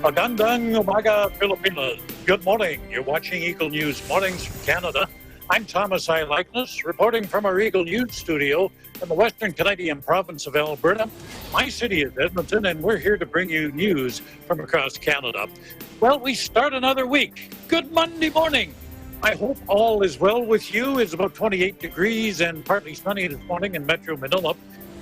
Magandang umaga, Pilipinas. Good morning. You're watching Eagle News Mornings from Canada. I'm Thomas I. Likeness, reporting from our Eagle News studio in the Western Canadian province of Alberta. My city is Edmonton, and we're here to bring you news from across Canada. Well, we start another week. Good Monday morning. I hope all is well with you. It's about 28 degrees and partly sunny this morning in Metro Manila.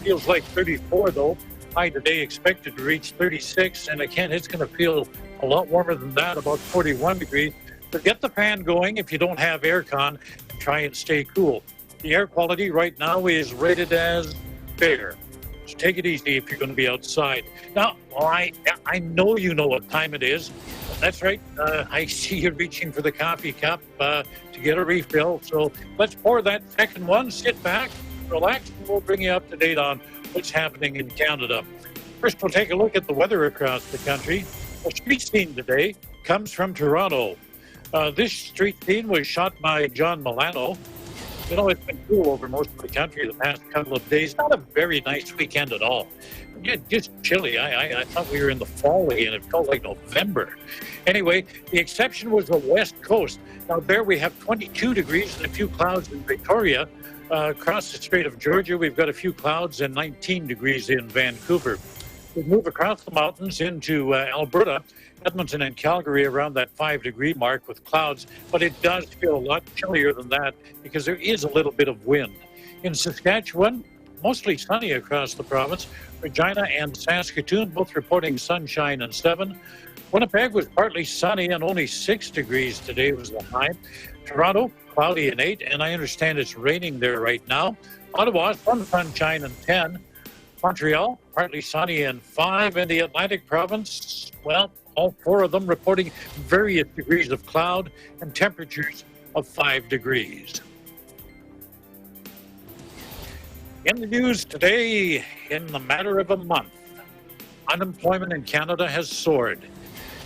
Feels like 34, though. High today expected to reach 36, and again, it's going to feel a lot warmer than that, about 41 degrees. But get the fan going if you don't have aircon and try and stay cool. The air quality right now is rated as fair. So take it easy if you're going to be outside. Now, I know you know what time it is. That's right. I see you reaching for the coffee cup to get a refill. So let's pour that second one, sit back, relax, and we'll bring you up to date on what's happening in Canada. First, we'll take a look at the weather across the country. A street scene today comes from Toronto. This street scene was shot by John Milano. You know, it's been cool over most of the country the past couple of days. Not a very nice weekend at all. Just chilly. I thought we were in the fall again. It felt like November. Anyway, the exception was the West Coast. Now, there we have 22 degrees and a few clouds in Victoria. Across the Strait of Georgia, we've got a few clouds and 19 degrees in Vancouver. We move across the mountains into Alberta, Edmonton and Calgary around that 5-degree mark with clouds, but it does feel a lot chillier than that because there is a little bit of wind. In Saskatchewan, mostly sunny across the province. Regina and Saskatoon both reporting sunshine and 7. Winnipeg was partly sunny and only 6 degrees today was the high. Toronto, cloudy and 8, and I understand it's raining there right now. Ottawa, some sunshine and 10. Montreal, partly sunny and 5. In the Atlantic province, well, all 4 of them reporting various degrees of cloud and temperatures of 5 degrees. In the news today, in the matter of a month, unemployment in Canada has soared,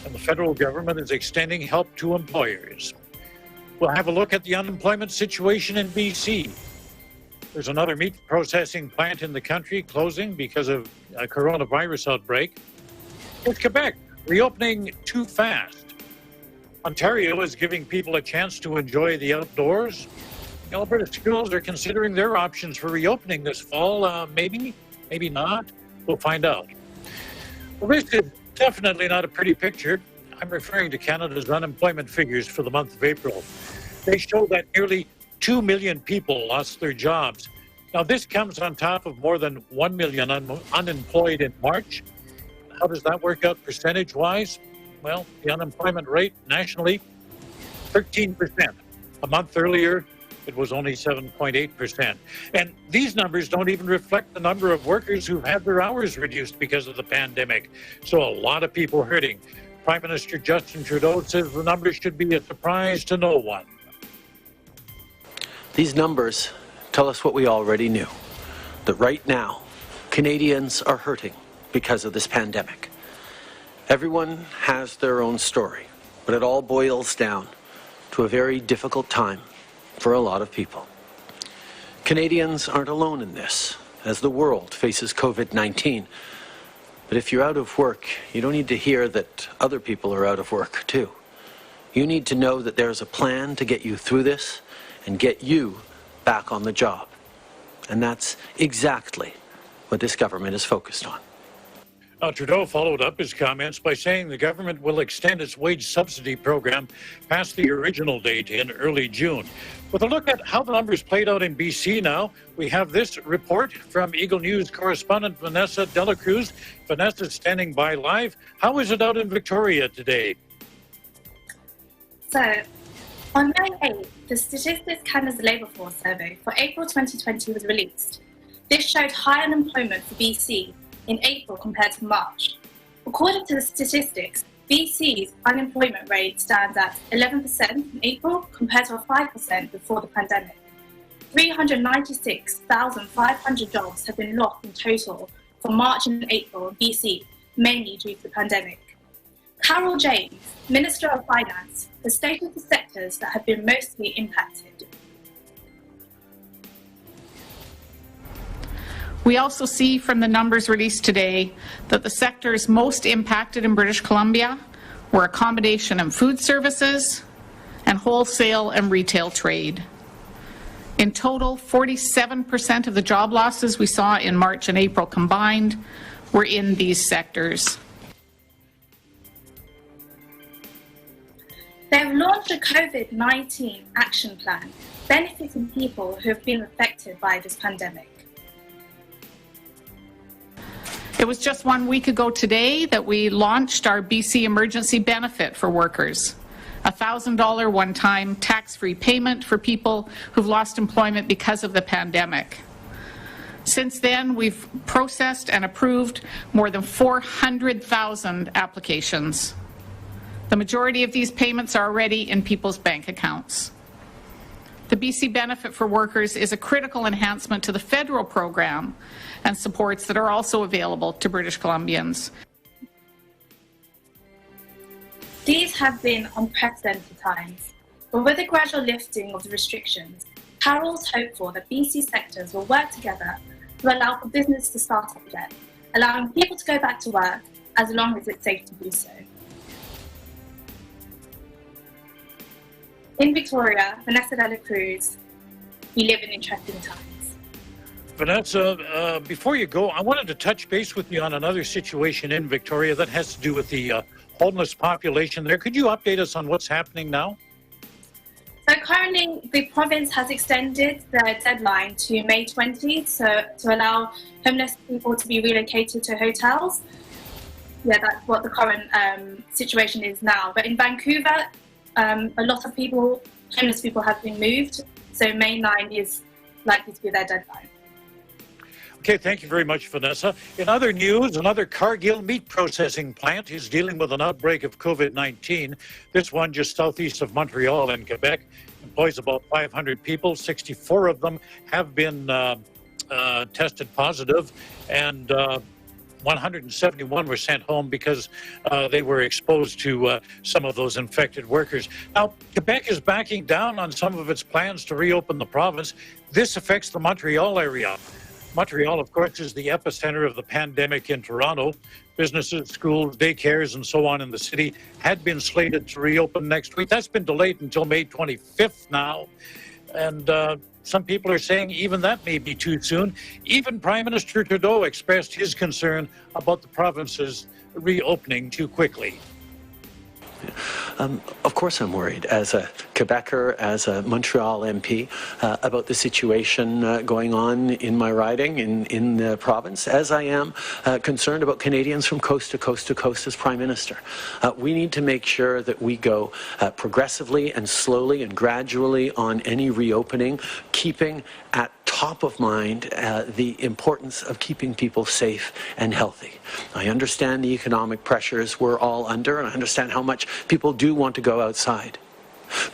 and the federal government is extending help to employers. We'll have a look at the unemployment situation in BC. There's another meat processing plant in the country closing because of a coronavirus outbreak. With Quebec reopening too fast. Ontario is giving people a chance to enjoy the outdoors. Alberta schools are considering their options for reopening this fall. Maybe not. We'll find out. Well, this is definitely not a pretty picture. I'm referring to Canada's unemployment figures for the month of April. They show that nearly 2 million people lost their jobs. Now, this comes on top of more than 1 million unemployed in March. How does that work out percentage-wise? Well, the unemployment rate nationally, 13%. A month earlier, it was only 7.8%. And these numbers don't even reflect the number of workers who've had their hours reduced because of the pandemic. So a lot of people hurting. Prime Minister Justin Trudeau says the numbers should be a surprise to no one. These numbers tell us what we already knew, that right now, Canadians are hurting because of this pandemic. Everyone has their own story, but it all boils down to a very difficult time for a lot of people. Canadians aren't alone in this, as the world faces COVID-19. But if you're out of work, you don't need to hear that other people are out of work too. You need to know that there's a plan to get you through this and get you back on the job. And that's exactly what this government is focused on. Now, Trudeau followed up his comments by saying the government will extend its wage subsidy program past the original date in early June. With a look at how the numbers played out in BC now, we have this report from Eagle News correspondent Vanessa Delacruz. Vanessa standing by live. How is it out in Victoria today? So, on May 8th, the Statistics Canada's Labour Force Survey for April 2020 was released. This showed high unemployment for BC in April compared to March. According to the statistics, BC's unemployment rate stands at 11% in April compared to 5% before the pandemic. 396,500 jobs have been lost in total for March and April in BC, mainly due to the pandemic. Carol James, Minister of Finance, has stated the sectors that have been mostly impacted. We also see from the numbers released today that the sectors most impacted in British Columbia were accommodation and food services, and wholesale and retail trade. In total, 47% of the job losses we saw in March and April combined were in these sectors. They have launched a COVID-19 action plan benefiting people who have been affected by this pandemic. It was just 1 week ago today that we launched our BC Emergency Benefit for workers, a $1,000 one-time tax-free payment for people who've lost employment because of the pandemic. Since then, we've processed and approved more than 400,000 applications. The majority of these payments are already in people's bank accounts. The BC Benefit for Workers is a critical enhancement to the federal program and supports that are also available to British Columbians. These have been unprecedented times, but with the gradual lifting of the restrictions, Carol's hopeful that BC sectors will work together to allow for business to start up again, allowing people to go back to work as long as it's safe to do so. In Victoria, Vanessa de la Cruz, we live in interesting times. Vanessa, before you go, I wanted to touch base with you on another situation in Victoria that has to do with the homeless population there. Could you update us on what's happening now? So currently, the province has extended the deadline to May 20th to allow homeless people to be relocated to hotels. Yeah, that's what the current situation is now. But in Vancouver, a lot of people, homeless people, have been moved. So May 9 is likely to be their deadline. Okay, thank you very much, Vanessa. In other news, another Cargill meat processing plant is dealing with an outbreak of COVID-19. This one just southeast of Montreal in Quebec employs about 500 people. 64 of them have been tested positive, and 171 were sent home because they were exposed to some of those infected workers. Now, Quebec is backing down on some of its plans to reopen the province. This affects the Montreal area. Montreal, of course, is the epicenter of the pandemic in Toronto. Businesses, schools, daycares, and so on in the city had been slated to reopen next week. That's been delayed until May 25th now. And some people are saying even that may be too soon. Even Prime Minister Trudeau expressed his concern about the province's reopening too quickly. Of course I'm worried as a Quebecer, as a Montreal MP, about the situation going on in my riding in the province, as I am concerned about Canadians from coast to coast to coast as Prime Minister. We need to make sure that we go progressively and slowly and gradually on any reopening, keeping at top of mind the importance of keeping people safe and healthy. I understand the economic pressures we're all under, and I understand how much people do want to go outside.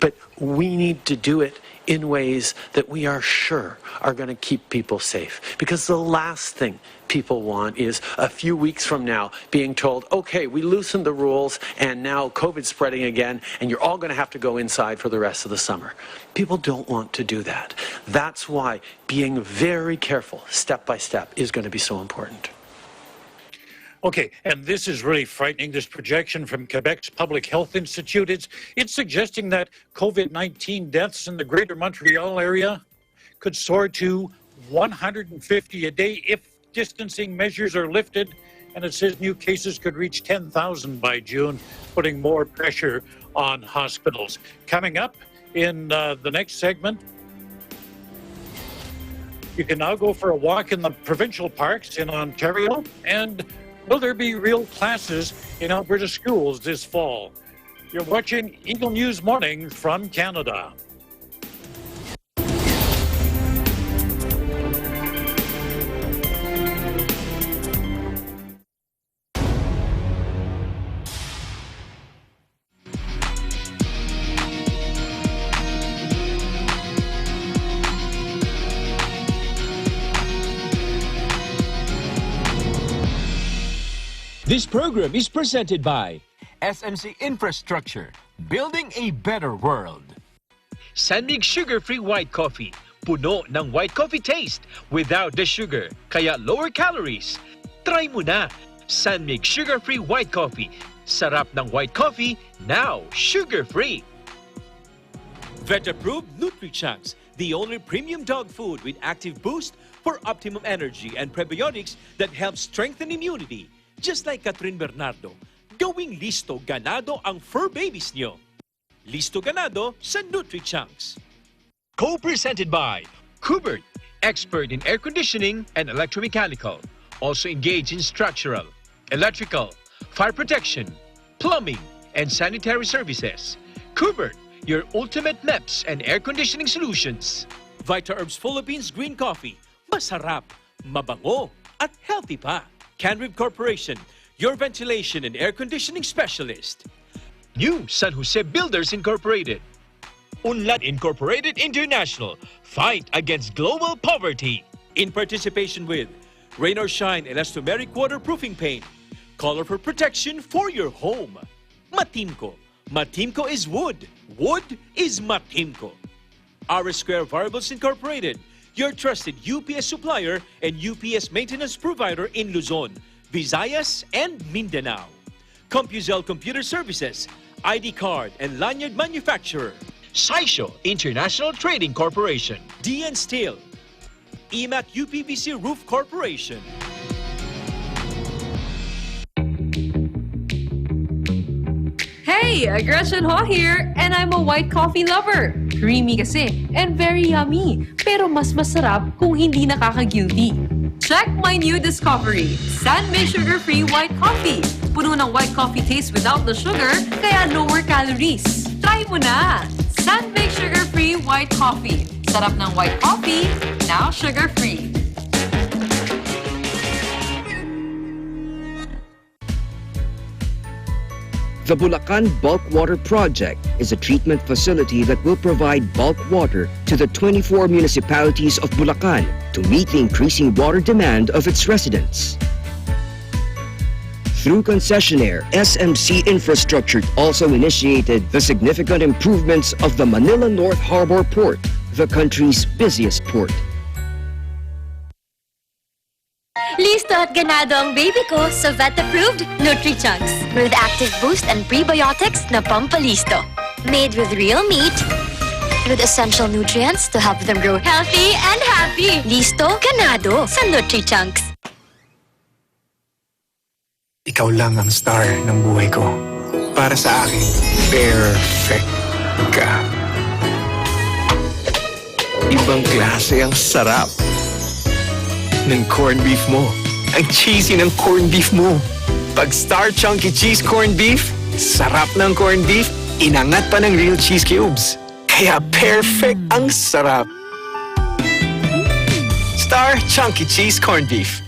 But we need to do it in ways that we are sure are going to keep people safe. Because the last thing people want is a few weeks from now being told, okay, we loosened the rules and now COVID's spreading again and you're all going to have to go inside for the rest of the summer. People don't want to do that. That's why being very careful, step by step, is going to be so important. Okay, and this is really frightening, this projection from Quebec's Public Health Institute. It's suggesting that COVID-19 deaths in the greater Montreal area could soar to 150 a day if distancing measures are lifted. And it says new cases could reach 10,000 by June, putting more pressure on hospitals. Coming up in the next segment, you can now go for a walk in the provincial parks in Ontario, and will there be real classes in Alberta schools this fall? You're watching Eagle News Mornings from Canada. This program is presented by SMC Infrastructure, building a better world. Sanmig Sugar-Free White Coffee, puno ng white coffee taste without the sugar, kaya lower calories. Try mo na, Sanmig Sugar-Free White Coffee, Sarap ng white coffee, now sugar-free. Vet-approved Nutri-Chunks, the only premium dog food with active boost for optimum energy and prebiotics that help strengthen immunity. Just like Catherine Bernardo, gawing listo ganado ang fur babies nyo. Listo ganado sa Nutri-Chunks. Co-presented by Kubert, expert in air conditioning and electromechanical. Also engaged in structural, electrical, fire protection, plumbing, and sanitary services. Kubert, your ultimate MEPS and air conditioning solutions. Vita Herbs Philippines Green Coffee. Masarap, mabango, at healthy pa. Canrib Corporation, your ventilation and air conditioning specialist. New San Jose Builders Incorporated. Unlad Incorporated International. Fight against global poverty. In participation with Rain or Shine Elastomeric Waterproofing Paint. Color for protection for your home. Matimco. Matimco is wood. Wood is Matimco. R Square Variables Incorporated, your trusted UPS supplier and UPS maintenance provider in Luzon, Visayas, and Mindanao. CompuZell Computer Services, ID card and lanyard manufacturer. Saisho International Trading Corporation. DN Steel. EMAC UPVC Roof Corporation. Hey, Gretchen Ho here, and I'm a white coffee lover. Creamy kasi, and very yummy. Pero mas masarap kung hindi nakaka-guilty. Check my new discovery, Sandmade Sugar-Free White Coffee. Puno ng white coffee taste without the sugar, kaya lower calories. Try mo na! Sandmade Sugar-Free White Coffee. Sarap ng white coffee, now sugar-free. The Bulacan Bulk Water Project is a treatment facility that will provide bulk water to the 24 municipalities of Bulacan to meet the increasing water demand of its residents. Through concessionaire, SMC Infrastructure also initiated the significant improvements of the Manila North Harbor Port, the country's busiest port. Listo at ganado ang baby ko sa vet-approved Nutri-Chunks with active boost and prebiotics na pampalisto. Made with real meat, with essential nutrients to help them grow healthy and happy. Listo, ganado sa Nutri-Chunks. Ikaw lang ang star ng buhay ko. Para sa akin, perfect ka. Ibang klase ang sarap ng corned beef mo. Ang cheesy ng corned beef mo. Pag Star Chunky Cheese Corned Beef, sarap ng corned beef, inangat pa ng real cheese cubes. Kaya perfect ang sarap. Star Chunky Cheese Corned Beef.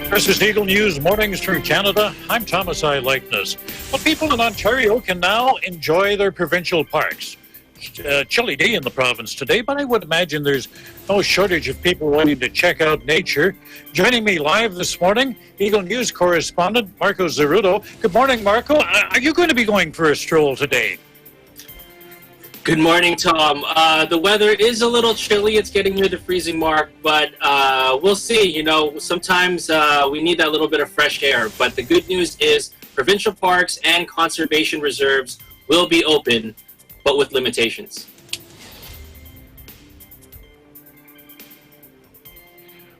This is Eagle News Mornings from Canada. I'm Thomas I. Likeness. Well, people in Ontario can now enjoy their provincial parks. Chilly day in the province today, but I would imagine there's no shortage of people wanting to check out nature. Joining me live this morning, Eagle News correspondent Marco Zerudo. Good morning, Marco. Are you going to be going for a stroll today? Good morning, Tom. The weather is a little chilly. It's getting near the freezing mark, but we'll see. You know, sometimes we need that little bit of fresh air. But the good news is provincial parks and conservation reserves will be open, but with limitations.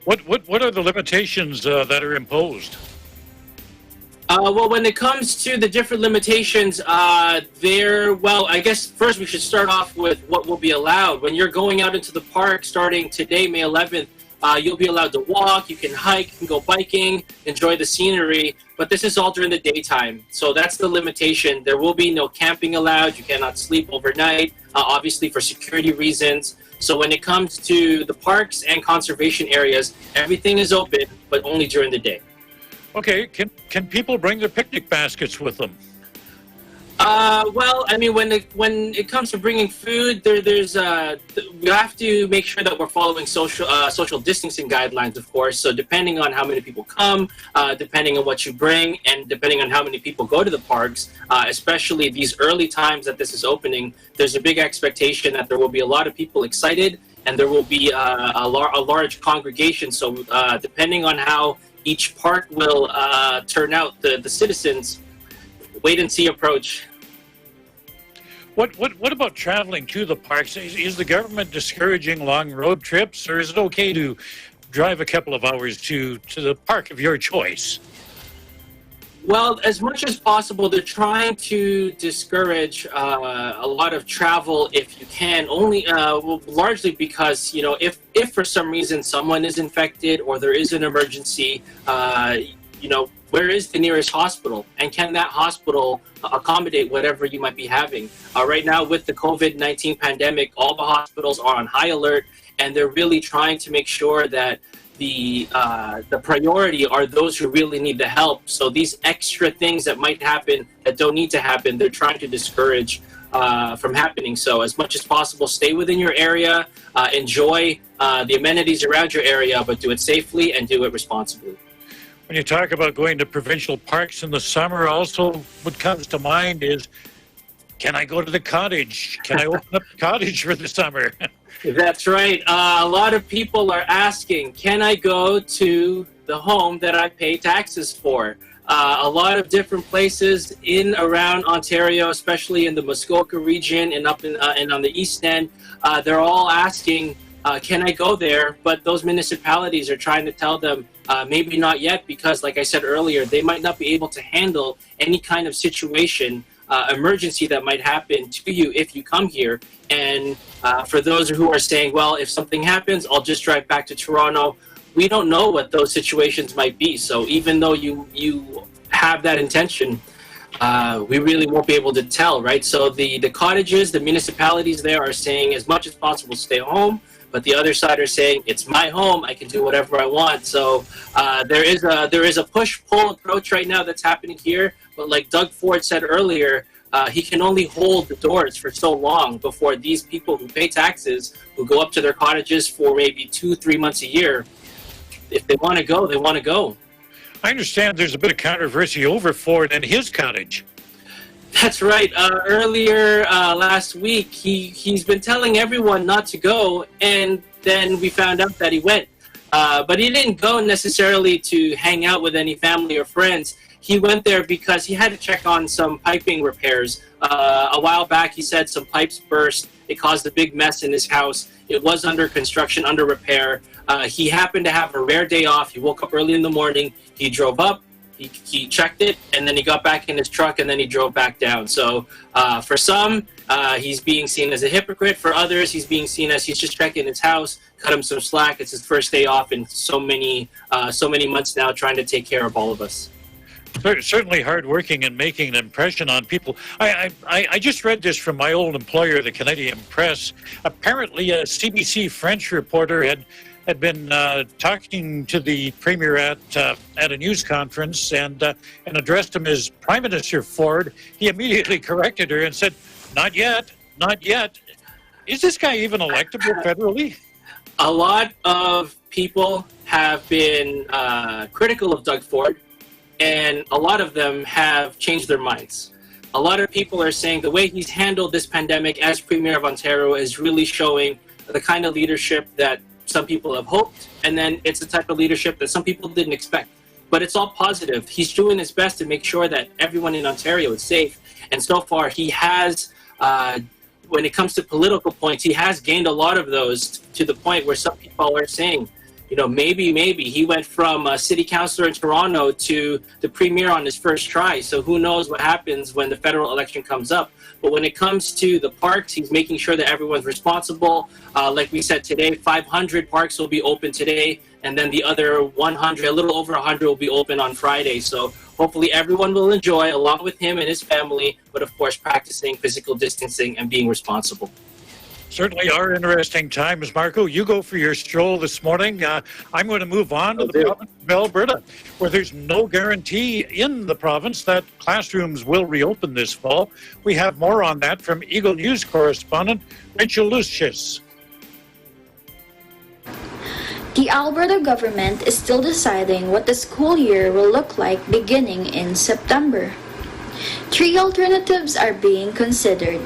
What are the limitations that are imposed? Well, when it comes to the different limitations, I guess first we should start off with what will be allowed. When you're going out into the park starting today, May 11th, you'll be allowed to walk, you can hike, you can go biking, enjoy the scenery, but this is all during the daytime. So that's the limitation. There will be no camping allowed. You cannot sleep overnight, obviously for security reasons. So when it comes to the parks and conservation areas, everything is open, but only during the day. Okay, can people bring their picnic baskets with them? Well, I mean, when it comes to bringing food, there's we have to make sure that we're following social distancing guidelines, of course. So depending on how many people come, depending on what you bring, and depending on how many people go to the parks, especially these early times that this is opening, there's a big expectation that there will be a lot of people excited, and there will be a large congregation. So depending on how each park will turn out, the citizens, wait and see approach. What about traveling to the parks? Is the government discouraging long road trips, or is it okay to drive a couple of hours to the park of your choice? Well, as much as possible, they're trying to discourage a lot of travel if you can. Only largely because, you know, if for some reason someone is infected or there is an emergency, you know, where is the nearest hospital, and can that hospital accommodate whatever you might be having? Right now, with the COVID-19 pandemic, all the hospitals are on high alert, and they're really trying to make sure that the priority are those who really need the help. So these extra things that might happen that don't need to happen, they're trying to discourage from happening. So as much as possible, stay within your area, enjoy the amenities around your area, but do it safely and do it responsibly. When you talk about going to provincial parks in the summer, also what comes to mind is, can I go to the cottage? Can I open up the cottage for the summer? That's right. A lot of people are asking, can I go to the home that I pay taxes for? A lot of different places in around Ontario, especially in the Muskoka region and up in and on the East End, they're all asking, can I go there? But those municipalities are trying to tell them, maybe not yet, because like I said earlier, they might not be able to handle any kind of situation, emergency that might happen to you if you come here. And for those who are saying, well, if something happens, I'll just drive back to Toronto, we don't know what those situations might be. So even though you have that intention, we really won't be able to tell, right? So the cottages, the municipalities there are saying as much as possible stay home, but the other side are saying it's my home, I can do whatever I want. So there is a push-pull approach right now that's happening here. But like Doug Ford said earlier, he can only hold the doors for so long before these people who pay taxes, who go up to their cottages for maybe 2-3 months a year, if they want to go, they want to go. I understand there's a bit of controversy over Ford and his cottage. That's right. Earlier last week, he's been telling everyone not to go, and then we found out that he went. But he didn't go necessarily to hang out with any family or friends. He went there because he had to check on some piping repairs. A while back, he said some pipes burst. It caused a big mess in his house. It was under construction, under repair. He happened to have a rare day off. He woke up early in the morning. He drove up. He checked it, and then he got back in his truck, and then he drove back down. So for some, he's being seen as a hypocrite. For others, he's being seen as he's just checking his house, cut him some slack. It's his first day off in so many months now, trying to take care of all of us. Certainly hardworking and making an impression on people. I just read this from my old employer, the Canadian Press. Apparently, a CBC French reporter had been talking to the Premier at a news conference and addressed him as Prime Minister Ford. He immediately corrected her and said, not yet, not yet. Is this guy even electable federally? A lot of people have been critical of Doug Ford, and a lot of them have changed their minds. A lot of people are saying the way he's handled this pandemic as Premier of Ontario is really showing the kind of leadership that some people have hoped, and then it's the type of leadership that some people didn't expect. But it's all positive. He's doing his best to make sure that everyone in Ontario is safe, and so far he has, when it comes to political points, he has gained a lot of those to the point where some people are saying, you know, maybe he went from a city councillor in Toronto to the premier on his first try. So who knows what happens when the federal election comes up. But when it comes to the parks, he's making sure that everyone's responsible. Like we said today, 500 parks will be open today, and then the other 100, a little over 100, will be open on Friday. So hopefully everyone will enjoy, along with him and his family, but of course practicing physical distancing and being responsible. Certainly are interesting times, Marco. You go for your stroll this morning. I'm going to move on to the province of Alberta, where there's no guarantee in the province that classrooms will reopen this fall. We have more on that from Eagle News correspondent Rachel Lucius. The Alberta government is still deciding what the school year will look like beginning in September. 3 alternatives are being considered.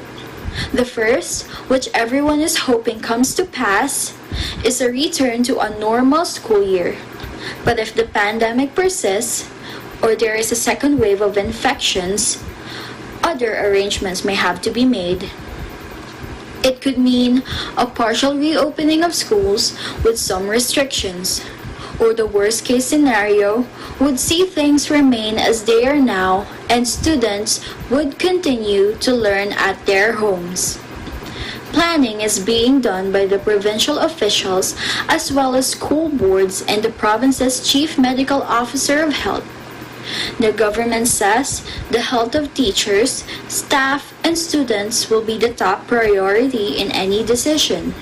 The first, which everyone is hoping comes to pass, is a return to a normal school year. But if the pandemic persists, or there is a second wave of infections, other arrangements may have to be made. It could mean a partial reopening of schools with some restrictions, or the worst case scenario would see things remain as they are now and students would continue to learn at their homes. Planning is being done by the provincial officials as well as school boards and the province's chief medical officer of health. The government says the health of teachers, staff, and students will be the top priority in any decision.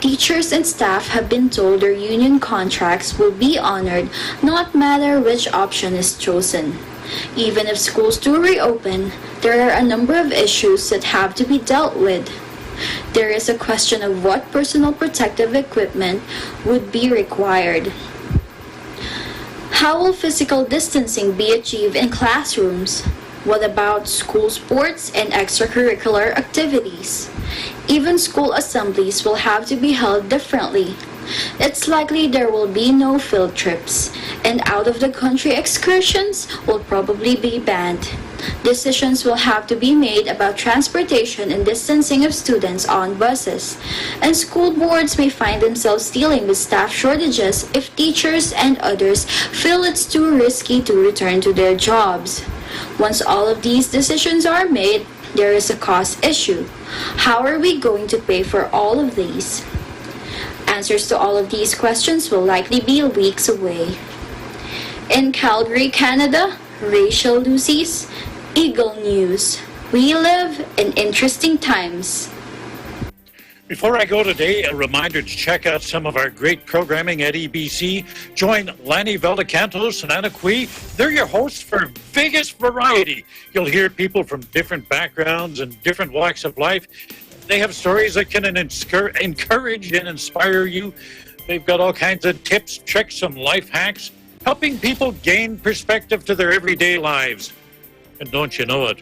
Teachers and staff have been told their union contracts will be honored no matter which option is chosen. Even if schools do reopen, there are a number of issues that have to be dealt with. There is a question of what personal protective equipment would be required. How will physical distancing be achieved in classrooms? What about school sports and extracurricular activities? Even school assemblies will have to be held differently. It's likely there will be no field trips, and out-of-the-country excursions will probably be banned. Decisions will have to be made about transportation and distancing of students on buses, and school boards may find themselves dealing with staff shortages if teachers and others feel it's too risky to return to their jobs. Once all of these decisions are made, there is a cost issue. How are we going to pay for all of these? Answers to all of these questions will likely be weeks away. In Calgary, Canada, Rachel Lucy's Eagle News. We live in interesting times. Before I go today, a reminder to check out some of our great programming at EBC. Join Lanny Valdecantos and Anna Cui. They're your hosts for biggest variety. You'll hear people from different backgrounds and different walks of life. They have stories that can encourage and inspire you. They've got all kinds of tips, tricks, and life hacks, helping people gain perspective to their everyday lives. And don't you know it?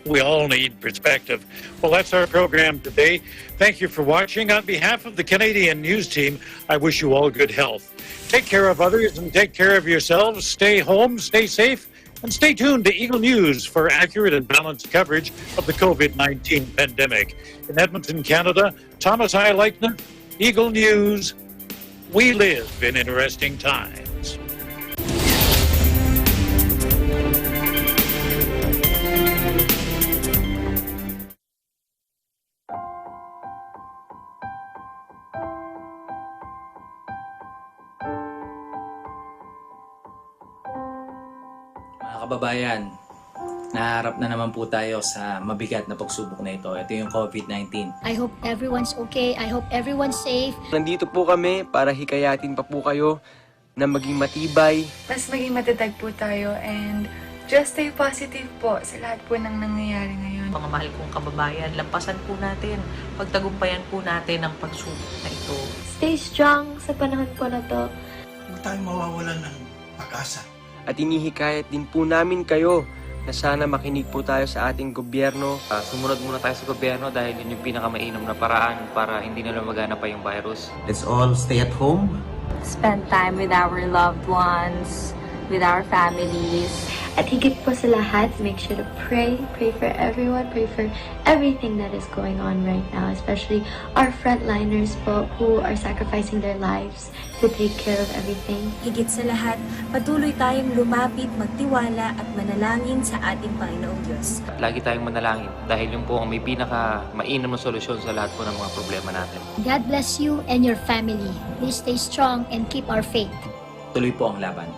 We all need perspective. Well, that's our program today. Thank you for watching. On behalf of the Canadian News team, I wish you all good health. Take care of others and take care of yourselves. Stay home, stay safe, and stay tuned to Eagle News for accurate and balanced coverage of the COVID-19 pandemic. In Edmonton, Canada, Thomas I. Leichner, Eagle News. We live in interesting times. Kababayan, naharap na naman po tayo sa mabigat na pagsubok na ito. Ito yung COVID-19. I hope everyone's okay. I hope everyone's safe. Nandito po kami para hikayatin pa po kayo na maging matibay. Mas maging matatag po tayo and just stay positive po sa lahat po ng nangyayari ngayon. Mga mahal kong kababayan, lampasan po natin, pagtagumpayan po natin ang pagsubok na ito. Stay strong sa panahon po na to. Huwag tayong mawawalan ng pag-asa. At inihikayat din po namin kayo na sana makinig po tayo sa ating gobyerno. Sumunod muna tayo sa gobyerno dahil yun yung pinakamainam na paraan para hindi na lumagana pa yung virus. Let's all stay at home. Spend time with our loved ones, with our families. At higit po sa lahat, make sure to pray for everyone, pray for everything that is going on right now, especially our frontliners po who are sacrificing their lives to take care of everything. Higit sa lahat, patuloy tayong lumapit, magtiwala at manalangin sa ating Panginoong Diyos. Lagi tayong manalangin dahil yung po ang may pinaka-mainam na solusyon sa lahat po ng mga problema natin. God bless you and your family. Please stay strong and keep our faith. Tuloy po ang laban.